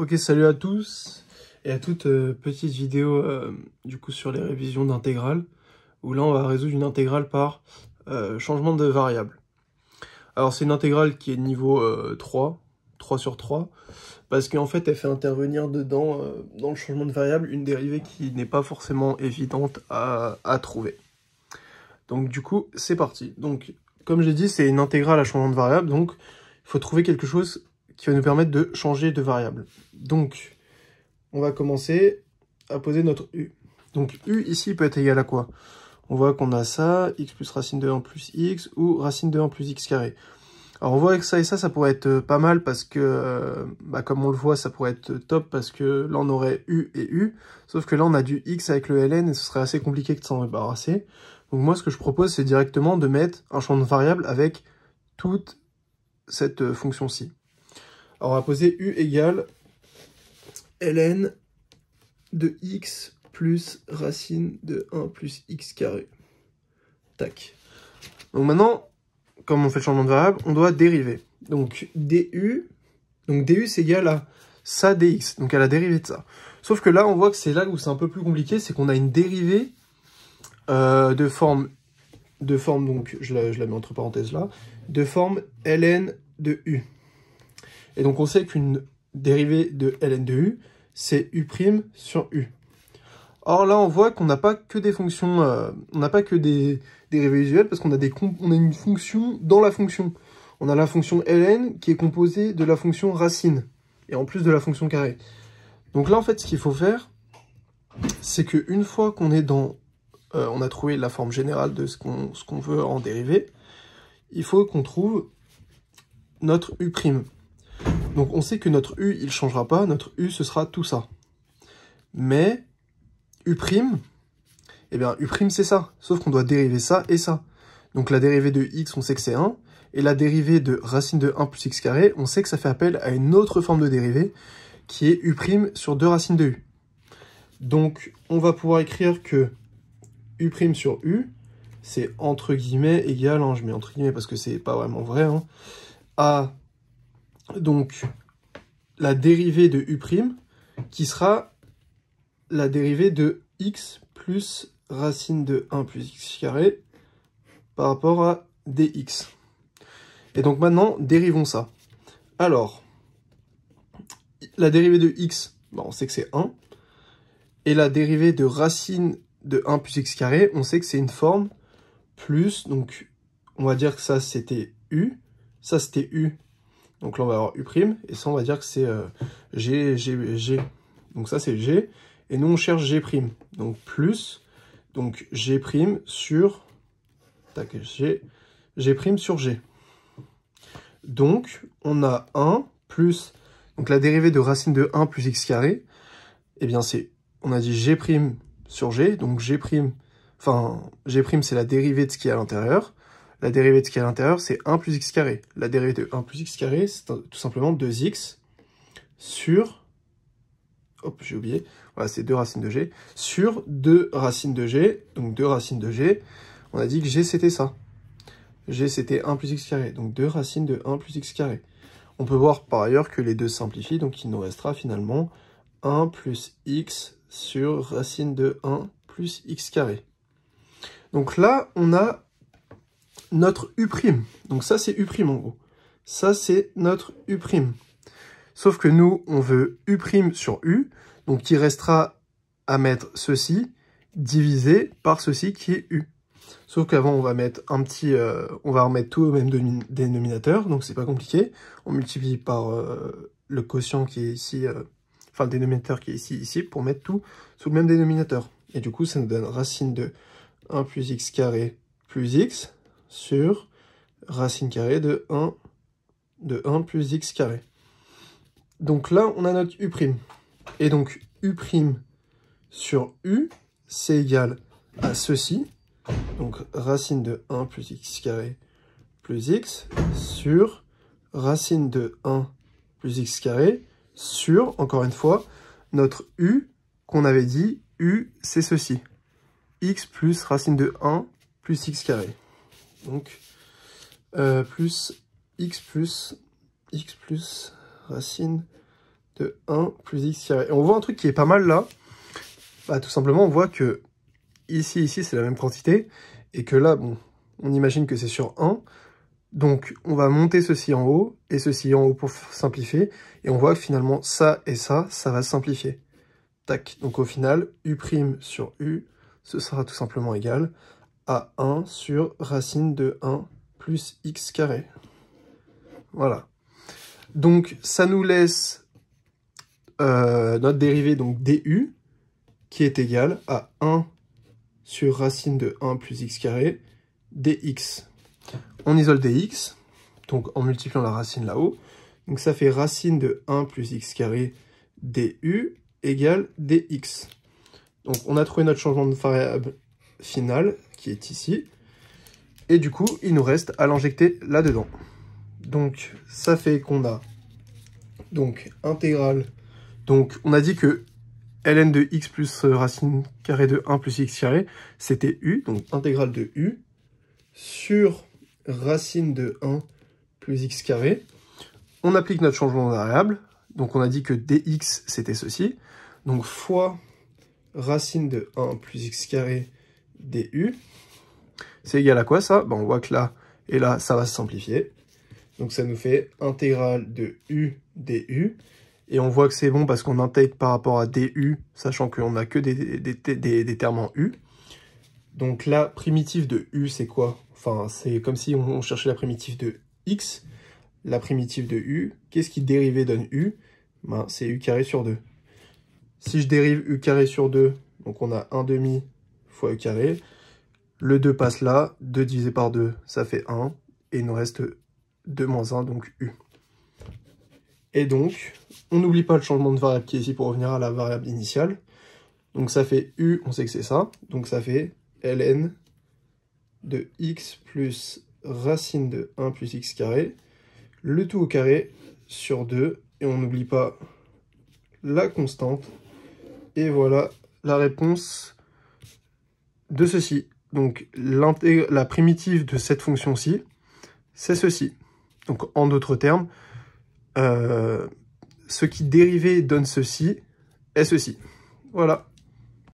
Ok, salut à tous et à toute petite vidéo du coup sur les révisions d'intégrales, où là on va résoudre une intégrale par changement de variable. Alors c'est une intégrale qui est de niveau 3 sur 3, parce qu'en fait elle fait intervenir dedans, dans le changement de variable, une dérivée qui n'est pas forcément évidente à trouver. Donc du coup c'est parti. Donc comme j'ai dit, c'est une intégrale à changement de variable, donc il faut trouver quelque chose qui va nous permettre de changer de variable. Donc on va commencer à poser notre u. Donc u ici peut être égal à quoi? On voit qu'on a ça, x plus racine de 1 plus x, ou racine de 1 plus x carré. Alors on voit que ça et ça pourrait être pas mal parce que, comme on le voit, ça pourrait être top parce que là on aurait u et u, sauf que là on a du x avec le ln et ce serait assez compliqué de s'en débarrasser. Donc moi ce que je propose c'est directement de mettre un champ de variable avec toute cette fonction-ci. Alors on va poser u égale ln de x plus racine de 1 plus x carré. Tac. Donc maintenant, comme on fait le changement de variable, on doit dériver. Donc du c'est égal à ça dx, donc à la dérivée de ça. Sauf que là, on voit que c'est là où c'est un peu plus compliqué, c'est qu'on a une dérivée de forme, donc je la mets entre parenthèses là, de forme ln de u. Et donc on sait qu'une dérivée de ln de u, c'est u' sur u. Or là, on voit qu'on n'a pas que des fonctions, on n'a pas que des dérivées usuelles, parce qu'on a, on a une fonction dans la fonction. On a la fonction ln qui est composée de la fonction racine, et en plus de la fonction carré. Donc là, en fait, ce qu'il faut faire, c'est qu'une fois qu'on est dans, on a trouvé la forme générale de ce qu'on veut en dériver, il faut qu'on trouve notre u'. Donc on sait que notre u, il ne changera pas, notre u, ce sera tout ça. Mais u', eh bien u' c'est ça, sauf qu'on doit dériver ça et ça. Donc la dérivée de x, on sait que c'est 1, et la dérivée de racine de 1 plus x carré, on sait que ça fait appel à une autre forme de dérivée, qui est u' sur 2 racines de u. Donc on va pouvoir écrire que u' sur u, c'est entre guillemets égal, je mets entre guillemets parce que c'est pas vraiment vrai, à donc la dérivée de u', qui sera la dérivée de x plus racine de 1 plus x carré par rapport à dx. Et donc maintenant, dérivons ça. Alors, la dérivée de x, on sait que c'est 1. Et la dérivée de racine de 1 plus x carré, on sait que c'est une forme plus, donc on va dire que ça c'était u, ça c'était u, donc là on va avoir u', et ça on va dire que c'est g. Donc ça c'est g, et nous on cherche g', donc plus, donc g' sur, tac, g' sur g. Donc on a 1 plus, donc la dérivée de racine de 1 plus x carré, eh bien c'est, on a dit g' sur g, donc g', c'est la dérivée de ce qui est à l'intérieur. La dérivée de ce qui est à l'intérieur, c'est 1 plus x carré. La dérivée de 1 plus x carré, c'est tout simplement 2x sur, hop, j'ai oublié, voilà, c'est 2 racines de g, sur 2 racines de g, donc 2 racines de g, on a dit que g c'était ça. G c'était 1 plus x carré, donc 2 racines de 1 plus x carré. On peut voir par ailleurs que les deux simplifient, donc il nous restera finalement 1 plus x sur racine de 1 plus x carré. Donc là, on a notre u'. Donc ça, c'est u' en gros. Ça, c'est notre u'. Sauf que nous, on veut u' sur u, donc il restera à mettre ceci divisé par ceci qui est u. Sauf qu'avant, on va mettre un petit, on va remettre tout au même dénominateur, donc c'est pas compliqué. On multiplie par le quotient qui est ici, le dénominateur qui est ici, pour mettre tout sous le même dénominateur. Et du coup, ça nous donne racine de 1 plus x carré plus x sur racine carrée de 1 plus x carré. Donc là, on a notre u'. Et donc, u' sur u, c'est égal à ceci. Donc, racine de 1 plus x carré plus x sur racine de 1 plus x carré sur, encore une fois, notre u qu'on avait dit, u c'est ceci. X plus racine de 1 plus x carré. Donc, plus x plus racine de 1 plus x carré. Et on voit un truc qui est pas mal là. Bah, tout simplement, on voit que ici, c'est la même quantité. Et que là, bon, on imagine que c'est sur 1. Donc, on va monter ceci en haut et ceci en haut pour simplifier. Et on voit que finalement, ça et ça va se simplifier. Tac. Donc, au final, u' sur u, ce sera tout simplement égal à 1 sur racine de 1 plus x carré. Voilà. Donc, ça nous laisse notre dérivée, donc du, qui est égal à 1 sur racine de 1 plus x carré dx. On isole dx, donc en multipliant la racine là-haut. Donc ça fait racine de 1 plus x carré du égale dx. Donc on a trouvé notre changement de variable final, qui est ici. Et du coup, il nous reste à l'injecter là-dedans. Donc ça fait qu'on a donc intégrale. Donc on a dit que ln de x plus racine carrée de 1 plus x carré, c'était u, donc intégrale de u, sur racine de 1 plus x carré. On applique notre changement de variable, donc on a dit que dx c'était ceci, donc fois racine de 1 plus x carré du, c'est égal à quoi ça? Ben, on voit que là et là ça va se simplifier, donc ça nous fait intégrale de u du, et on voit que c'est bon parce qu'on intègre par rapport à du, sachant qu'on n'a que des termes en u. Donc la primitive de u, c'est quoi? Enfin, c'est comme si on cherchait la primitive de x. La primitive de u, qu'est-ce qui dérivé donne u? Ben, c'est u carré sur 2. Si je dérive u carré sur 2, donc on a 1 demi fois u carré. Le 2 passe là, 2 divisé par 2, ça fait 1. Et il nous reste 2 moins 1, donc u. Et donc, on n'oublie pas le changement de variable qui est ici pour revenir à la variable initiale. Donc ça fait u, on sait que c'est ça. Donc ça fait ln de x plus racine de 1 plus x carré, le tout au carré sur 2, et on n'oublie pas la constante. Et voilà la réponse de ceci. Donc la primitive de cette fonction-ci, c'est ceci. Donc en d'autres termes, ce qui dérivé donne ceci est ceci. Voilà.